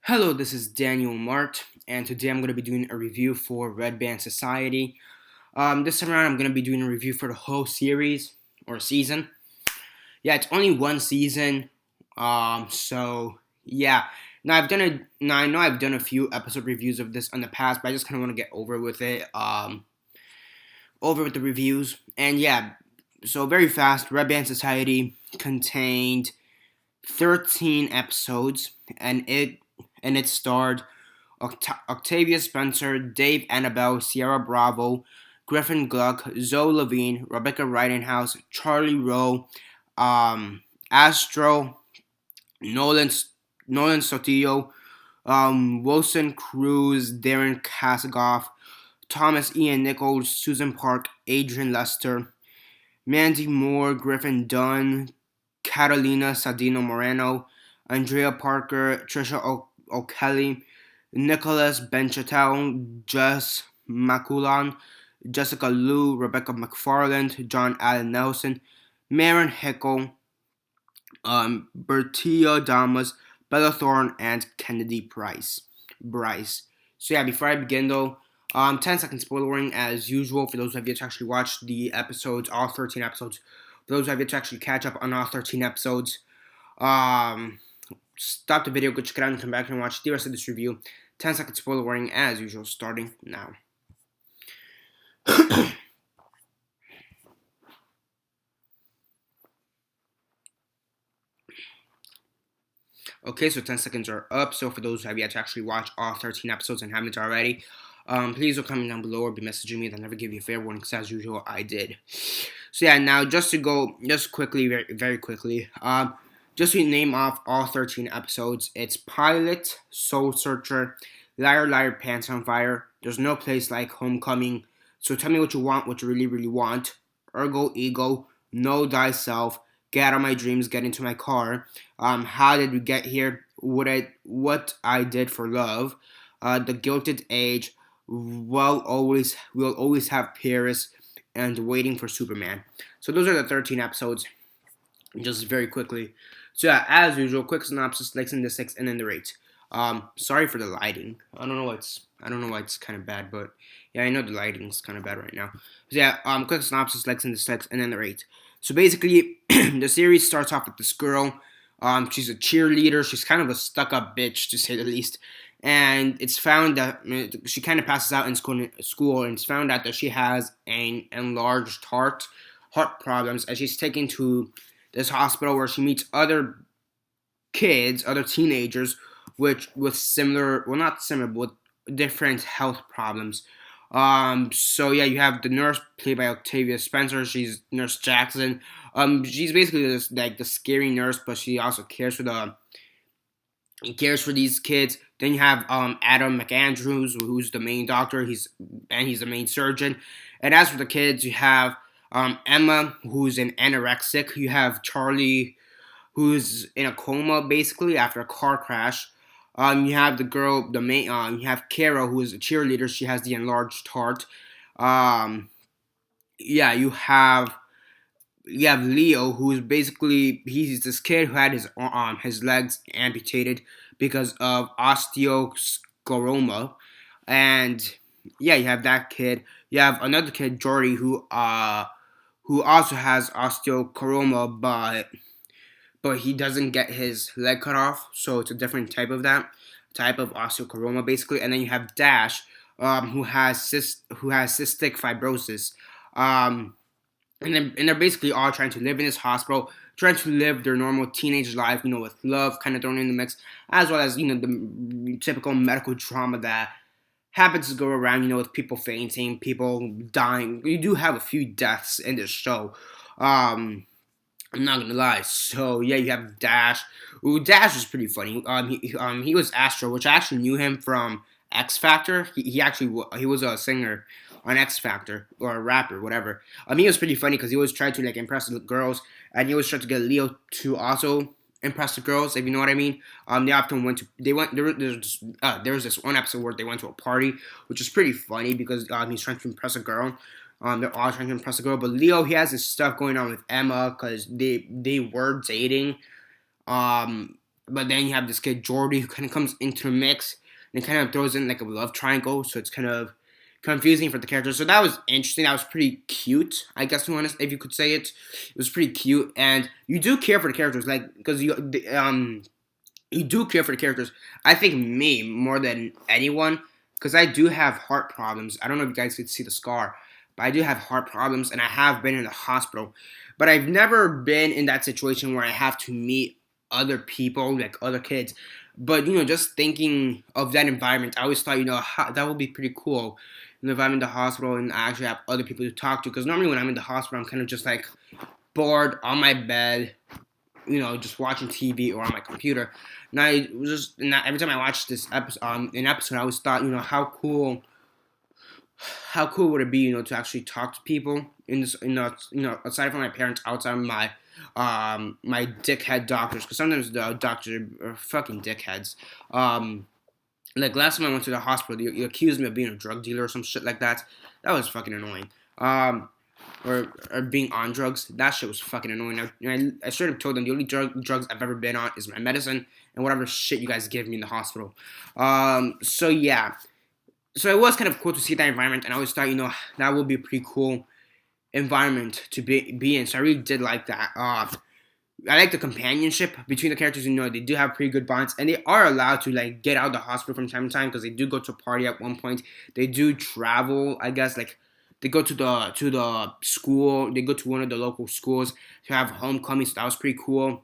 Hello, this is Daniel Mart, and today I'm going to be doing a review for Red Band Society. This time around, I'm going to be doing a review for the whole series or season. Yeah, it's only one season, so yeah. Now I've done a now I know I've done a few episode reviews of this in the past, but I just kind of want to get over with it. Over with the reviews, and yeah. So very fast, Red Band Society contained 13 episodes, and it starred Octavia Spencer, Dave Annabelle, Sierra Bravo, Griffin Gluck, Zoe Levine, Rebecca Ridenhouse, Charlie Rowe, Astro, Nolan Nolan Sotillo, Wilson Cruz, Darren Kasagoff, Thomas Ian Nichols, Susan Park, Adrian Lester, Mandy Moore, Griffin Dunn, Catalina Sadino Moreno, Andrea Parker, Trisha O'Kelly, Nicholas Benchatel, Jess Maculan, Jessica Liu, Rebecca McFarland, John Allen Nelson, Maren Hickel, Bertia Damas, Bella Thorne, and Kennedy Bryce. So yeah, before I begin though, 10 second spoiler warning as usual for those of you to actually watch the episodes, all 13 episodes. For those of you to actually catch up on all 13 episodes, stop the video, go check it out, and come back and watch the rest of this review. 10 second spoiler warning as usual, starting now. Okay, so 10 seconds are up. So for those who have yet to actually watch all 13 episodes and haven't already, please do comment down below or be messaging me. I'll never give you a fair warning because as usual, I did. So yeah, now just quickly, very quickly, just to name off all 13 episodes, it's Pilot, Soul Searcher, Liar Liar Pants on Fire, There's No Place Like Homecoming, So Tell Me What You Want, What You Really Really Want, Ergo Ego, Know Thyself, Get Out of My Dreams, Get Into My Car, How Did We Get Here, What I Did for Love, The Gilded Age, We'll Always Have Paris, and Waiting for Superman. So those are the 13 episodes, just very quickly. So yeah, as usual, quick synopsis, likes in the 6, and then the rate. Sorry for the lighting. I don't know why it's kind of bad, but yeah, I know the lighting's kind of bad right now. So yeah, quick synopsis, likes in the 6, and then the rate. So basically, the series starts off with this girl. She's a cheerleader. She's kind of a stuck-up bitch, to say the least. And it's found that she kind of passes out in school, and it's found out that she has an enlarged heart problems, and she's taken to this hospital where she meets other kids, other teenagers, with similar, well, not similar, but with different health problems. So yeah, you have the nurse played by Octavia Spencer. She's Nurse Jackson. She's basically just like the scary nurse, but she also cares for these kids. Then you have Adam McAndrews, who's the main doctor. He's the main surgeon. And as for the kids, you have Emma, who's an anorexic. You have Charlie, who's in a coma basically after a car crash. You have the girl, you have Kara, who is a cheerleader. She has the enlarged heart. Yeah, you have Leo, who's basically he's this kid who had his legs amputated because of osteoscleroma, and yeah, you have that kid. You have another kid, Jordy, who also has osteoscleroma, but he doesn't get his leg cut off, so it's a different type of osteoscleroma basically. And then you have Dash, who has cystic fibrosis. And they're basically all trying to live in this hospital, trying to live their normal teenage life, with love kind of thrown in the mix, as well as, the typical medical drama that happens to go around, with people fainting, people dying. You do have a few deaths in this show. I'm not gonna lie. So yeah, you have Dash. Ooh, Dash was pretty funny. He was Astro, which I actually knew him from X Factor. He was a singer on X Factor, or a rapper, whatever. He was pretty funny because he always tried to impress the girls, and he always tried to get Leo to also impress the girls, if you know what I mean. They often there was this one episode where they went to a party, which is pretty funny because he's trying to impress a girl. They're all trying to impress a girl, but Leo, he has this stuff going on with Emma because they were dating. But then you have this kid Jordy who kind of comes into the mix and kind of throws in like a love triangle, so it's kind of confusing for the characters. So that was interesting. That was pretty cute, I guess, if you could say it. It was pretty cute, and you do care for the characters, like because you do care for the characters. I think me more than anyone, because I do have heart problems. I don't know if you guys could see the scar, but I do have heart problems, and I have been in the hospital. But I've never been in that situation where I have to meet other people, like other kids. But just thinking of that environment, I always thought, that would be pretty cool. If I'm in the hospital and I actually have other people to talk to, because normally when I'm in the hospital, I'm kind of just like bored on my bed, just watching TV or on my computer. And every time I watched this episode, I always thought, how cool would it be, to actually talk to people aside from my parents, outside of my dickhead doctors, because sometimes the doctors are fucking dickheads. Like last time I went to the hospital, you accused me of being a drug dealer or some shit like that. That was fucking annoying. Or being on drugs. That shit was fucking annoying. I straight up told them the only drugs I've ever been on is my medicine and whatever shit you guys give me in the hospital. So yeah. So it was kind of cool to see that environment, and I always thought, that would be a pretty cool environment to be in. So I really did like that. I like the companionship between the characters. They do have pretty good bonds, and they are allowed to like get out of the hospital from time to time because they do go to a party at one point. They do travel, I guess, like they go to the school. They go to one of the local schools to have homecoming. So that was pretty cool.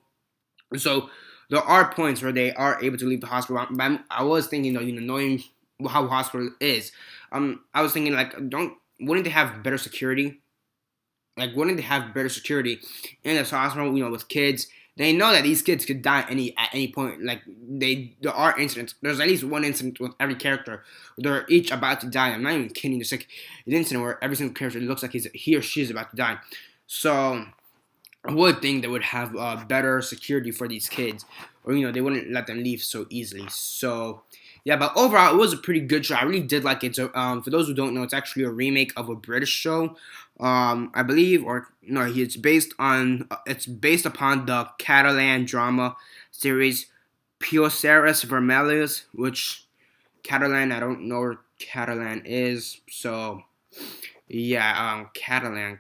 So there are points where they are able to leave the hospital. But I was thinking, knowing how hospital is, I was thinking like, wouldn't they have better security? Like, wouldn't they have better security in this hospital, with kids? They know that these kids could die at any point. Like, there are incidents. There's at least one incident with every character. They're each about to die. I'm not even kidding. There's like an incident where every single character looks like he or she is about to die. So, I would think they would have better security for these kids. Or, they wouldn't let them leave so easily. So, yeah, but overall, it was a pretty good show. I really did like it. So, for those who don't know, it's actually a remake of a British show. I believe, or no, it's based upon the Catalan drama series Pioceres Vermelles, which Catalan, I don't know where Catalan is. So, yeah, Catalan.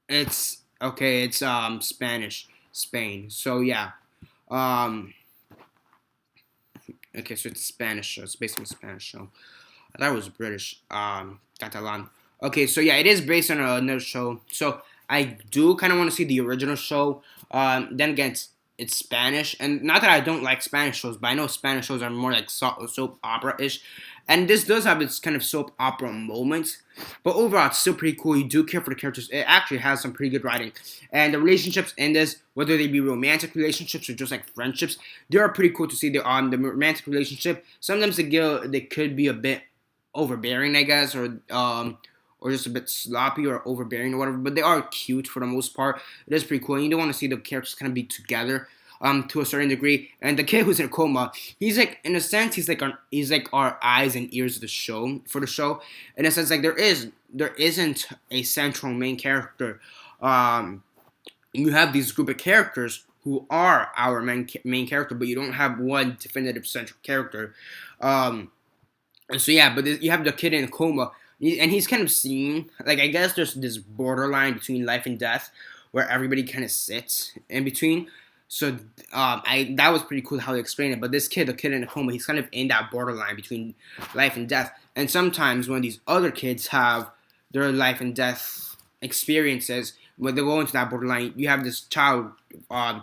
It's okay. It's Spanish, Spain. So yeah. Okay, so it's a Spanish show. It's based on a Spanish show. I thought it was British. Catalan. Okay, so yeah, it is based on another show. So I do kind of want to see the original show. Then again, it's Spanish, and not that I don't like Spanish shows, but I know Spanish shows are more like soap opera-ish. And this does have its kind of soap opera moments. But overall, it's still pretty cool. You do care for the characters. It actually has some pretty good writing. And the relationships in this, whether they be romantic relationships or just like friendships, they are pretty cool to see. They're on the romantic relationship. Sometimes they could be a bit overbearing, I guess, or just a bit sloppy or overbearing or whatever. But they are cute for the most part. It is pretty cool. And you don't want to see the characters kind of be together. To a certain degree, and the kid who's in a coma, he's like, in a sense, he's like our eyes and ears of the show in a sense, like there isn't a central main character. You have these group of characters who are our main character, but you don't have one definitive central character. And so yeah, but you have the kid in a coma, and he's kind of seen, like, I guess there's this borderline between life and death, where everybody kind of sits in between. So that was pretty cool how they explained it. But this kid, the kid in a coma, he's kind of in that borderline between life and death. And sometimes when these other kids have their life and death experiences, when they go into that borderline, you have this child,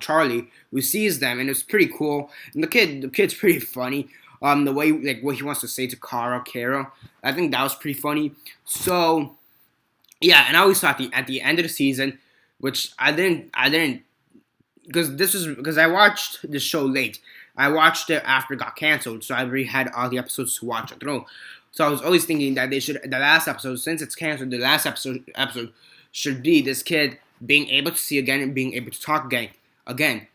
Charlie, who sees them, and it's pretty cool. And the kid's pretty funny. The way, like, what he wants to say to Kara, I think that was pretty funny. So yeah, and I always thought at the end of the season, which I didn't. Because I watched the show late. I watched it after it got canceled, so I already had all the episodes to watch through. So I was always thinking that the last episode, since it's canceled, the last episode should be this kid being able to see again and being able to talk again.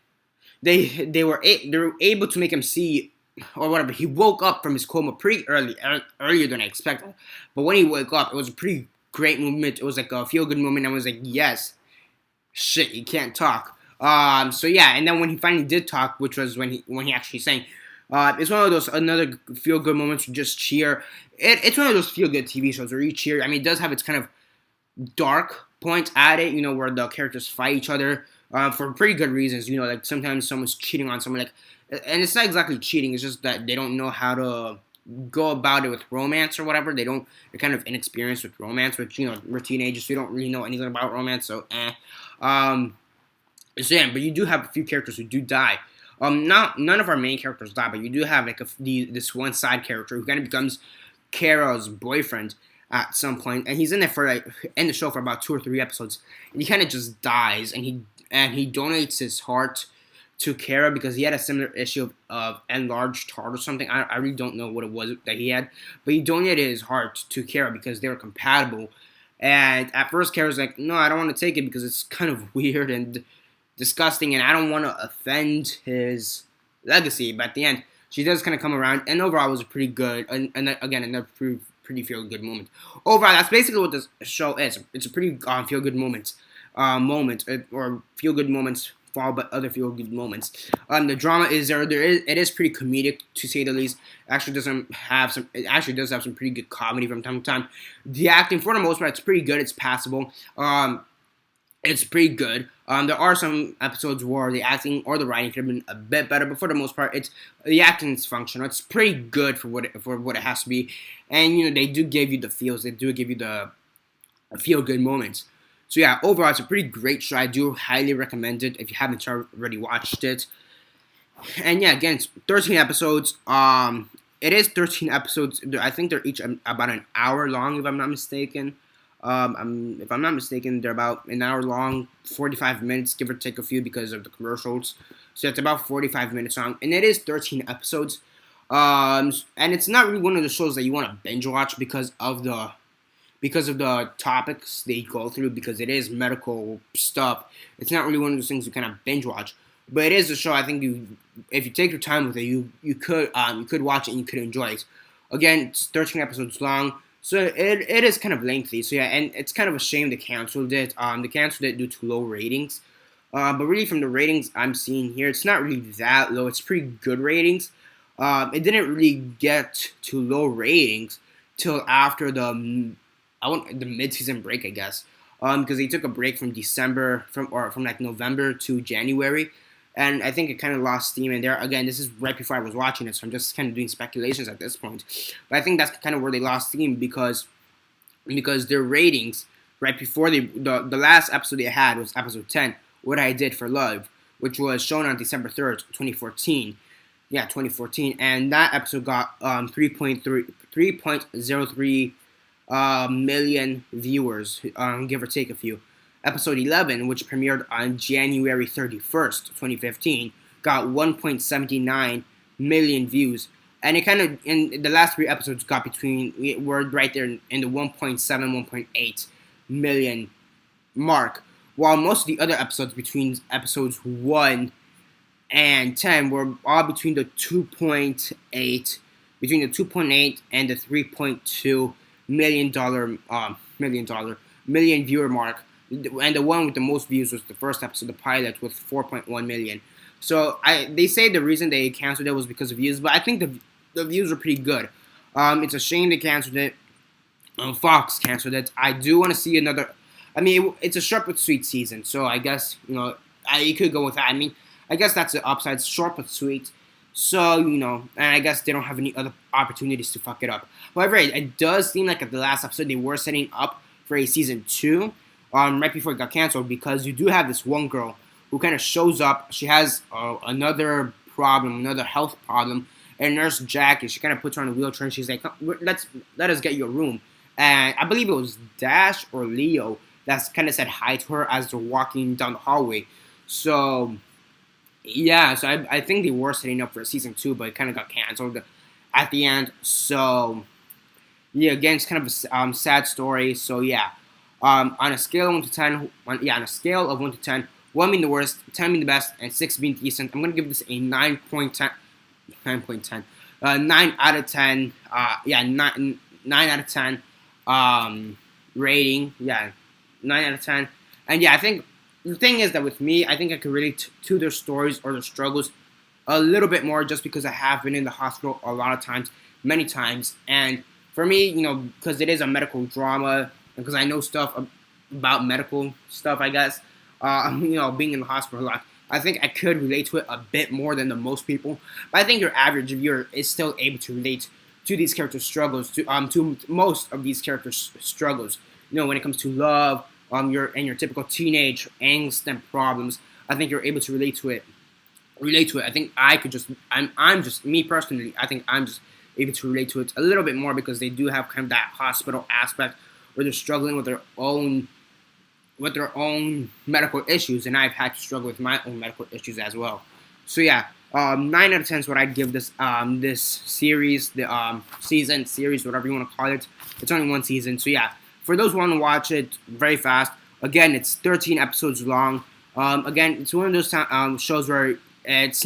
They were able to make him see or whatever. He woke up from his coma pretty earlier than I expected. But when he woke up, it was a pretty great moment. It was like a feel good moment. I was like, yes, shit, he can't talk. So yeah, and then when he finally did talk, which was when he actually sang, it's one of those another feel good moments. You just cheer. It's one of those feel good TV shows where you cheer. I mean, it does have its kind of dark points at it, where the characters fight each other for pretty good reasons. Like sometimes someone's cheating on someone, and it's not exactly cheating. It's just that they don't know how to go about it with romance or whatever. They're kind of inexperienced with romance, which we're teenagers, so we don't really know anything about romance. So so yeah, but you do have a few characters who do die. Not none of our main characters die, but you do have like this one side character who kind of becomes Kara's boyfriend at some point, and he's in there for in the show for about 2 or 3 episodes, and he kind of just dies, and he donates his heart to Kara because he had a similar issue of enlarged heart or something. I really don't know what it was that he had, but he donated his heart to Kara because they were compatible. And at first, Kara's like, "No, I don't want to take it because it's kind of weird and disgusting, and I don't want to offend his legacy." But at the end, she does kind of come around, and overall, it was pretty good. And again, another pretty feel good moment. Overall, that's basically what this show is. It's a pretty feel good moment, or feel good moments followed by other feel good moments. The drama is there. It is pretty comedic to say the least. It actually does have some pretty good comedy from time to time. The acting, for the most part, it's pretty good. It's passable. It's pretty good. There are some episodes where the acting or the writing could have been a bit better, but for the most part, the acting is functional. It's pretty good for what it has to be, and they do give you the feels. They do give you the feel good moments. So yeah, overall, it's a pretty great show. I do highly recommend it if you haven't already watched it. And yeah, again, it's 13 episodes. It is 13 episodes. I think they're each about an hour long, if I'm not mistaken. If I'm not mistaken, they're about an hour long, 45 minutes, give or take a few because of the commercials. So it's about 45 minutes long, and it is 13 episodes. And it's not really one of the shows that you want to binge watch because of the topics they go through, because it is medical stuff. It's not really one of those things you kind of binge watch. But it is a show I think if you take your time with it, you could watch it and you could enjoy it. Again, it's 13 episodes long. So it is kind of lengthy. So yeah, and it's kind of a shame they canceled it. They canceled it due to low ratings. But really, from the ratings I'm seeing here, it's not really that low. It's pretty good ratings. It didn't really get to low ratings till after the mid-season break, I guess. Because they took a break from like November to January. And I think it kind of lost steam in there. Again, this is right before I was watching it, so I'm just kind of doing speculations at this point. But I think that's kind of where they lost steam because their ratings right before the last episode they had was episode 10, What I Did for Love, which was shown on December 3rd, 2014. Yeah, 2014. And that episode got 3.03 million viewers, give or take a few. Episode 11, which premiered on January 31st, 2015, got 1.79 million views. And it kind of, in the last 3 episodes, were right there in the 1.7, 1.8 million mark. While most of the other episodes between episodes 1 and 10 were all between the 2.8 and the $3.2 million viewer mark. And the one with the most views was the first episode, the pilot, with 4.1 million. So they say the reason they canceled it was because of views, but I think the views were pretty good. It's a shame they canceled it. Fox canceled it. I do want to see another. I mean, it's a short but sweet season, so I guess you could go with that. I mean, I guess that's the upside. It's short but sweet. So, and I guess they don't have any other opportunities to fuck it up. However, it does seem like at the last episode they were setting up for a season 2. Right before it got canceled, because you do have this one girl who kind of shows up. She has another health problem, and Nurse Jackie, she kind of puts her on a wheelchair, and she's like, let us get you a room. And I believe it was Dash or Leo that's kind of said hi to her as they're walking down the hallway. So, yeah, so I think they were setting up for a season 2, but it kind of got canceled at the end. So, yeah, again, it's kind of a sad story. So, yeah. On a scale of 1 to 10, 1 to 10, 1 being the worst, 10 being the best, and 6 being decent, I'm going to give this a 9.10, 9 out of 10, 9 out of 10, rating, 9 out of 10, and yeah, I think the thing is that with me, I think I can relate to their stories or their struggles a little bit more just because I have been in the hospital a lot of times, many times. And for me, because it is a medical drama and because I know stuff about medical stuff, I guess, being in the hospital a lot, I think I could relate to it a bit more than the most people. But I think your average viewer is still able to relate to these characters' struggles, to most of these characters' struggles. When it comes to love, your typical teenage angst and problems, I think you're able to relate to it. I think I could just I'm just me personally. I think I'm just able to relate to it a little bit more because they do have kind of that hospital aspect where they're struggling with their own medical issues, and I've had to struggle with my own medical issues as well. So yeah, 9 out of 10 is what I'd give this series, the series, whatever you want to call it. It's only one season, so yeah. For those who want to watch it very fast, again, it's 13 episodes long. Again, it's one of those shows where it's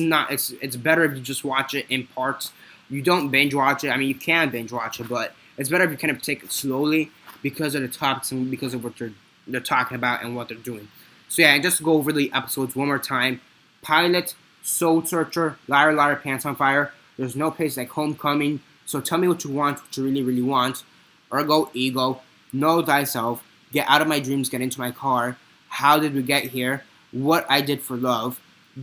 better if you just watch it in parts. You don't binge watch it. I mean, you can binge watch it, but it's better if you kind of take it slowly because of the topics and because of what they're talking about and what they're doing. So yeah, and just to go over the episodes one more time. Pilot, Soul Searcher, Liar Liar, Pants on Fire, There's No Place Like Homecoming, So Tell Me What You Want, What You Really Really Want, Ergo Ego, Know Thyself, Get Out of My Dreams, Get Into My Car, How Did We Get Here, What I Did for Love,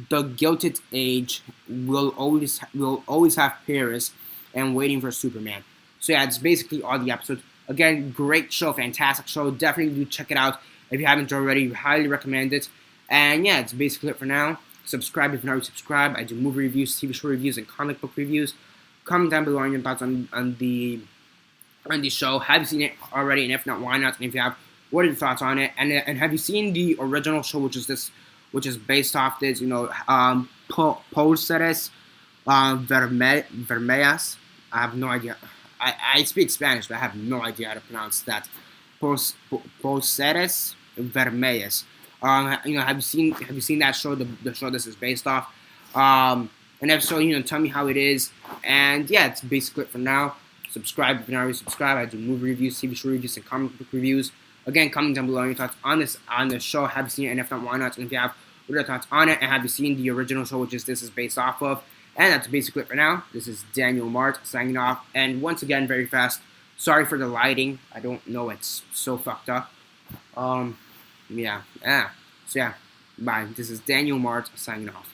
The Gilded Age, Will Always Have Paris, and Waiting for Superman. So yeah, it's basically all the episodes. Again, great show, fantastic show. Definitely do check it out if you haven't already. Highly recommend it. And yeah, it's basically it for now. Subscribe if you're not already subscribed. I do movie reviews, TV show reviews, and comic book reviews. Comment down below on your thoughts on the show. Have you seen it already? And if not, why not? And if you have, what are your thoughts on it? And have you seen the original show, which is based off this, Poseres Vermellas? I have no idea. I speak Spanish, but I have no idea how to pronounce that. Poseres Vermellas. Have you seen that show? The show this is based off. And if so, tell me how it is. And yeah, it's basically it for now. Subscribe if you're not already subscribed. I do movie reviews, TV show reviews, and comic book reviews. Again, comment down below on your thoughts on the show. Have you seen it? And if not, why not? And if you have, what are your thoughts on it? And have you seen the original show, which this is based off of? And that's basically it for now. This is Daniel Mart signing off. And once again, very fast, sorry for the lighting. I don't know, it's so fucked up. So yeah, bye. This is Daniel Mart signing off.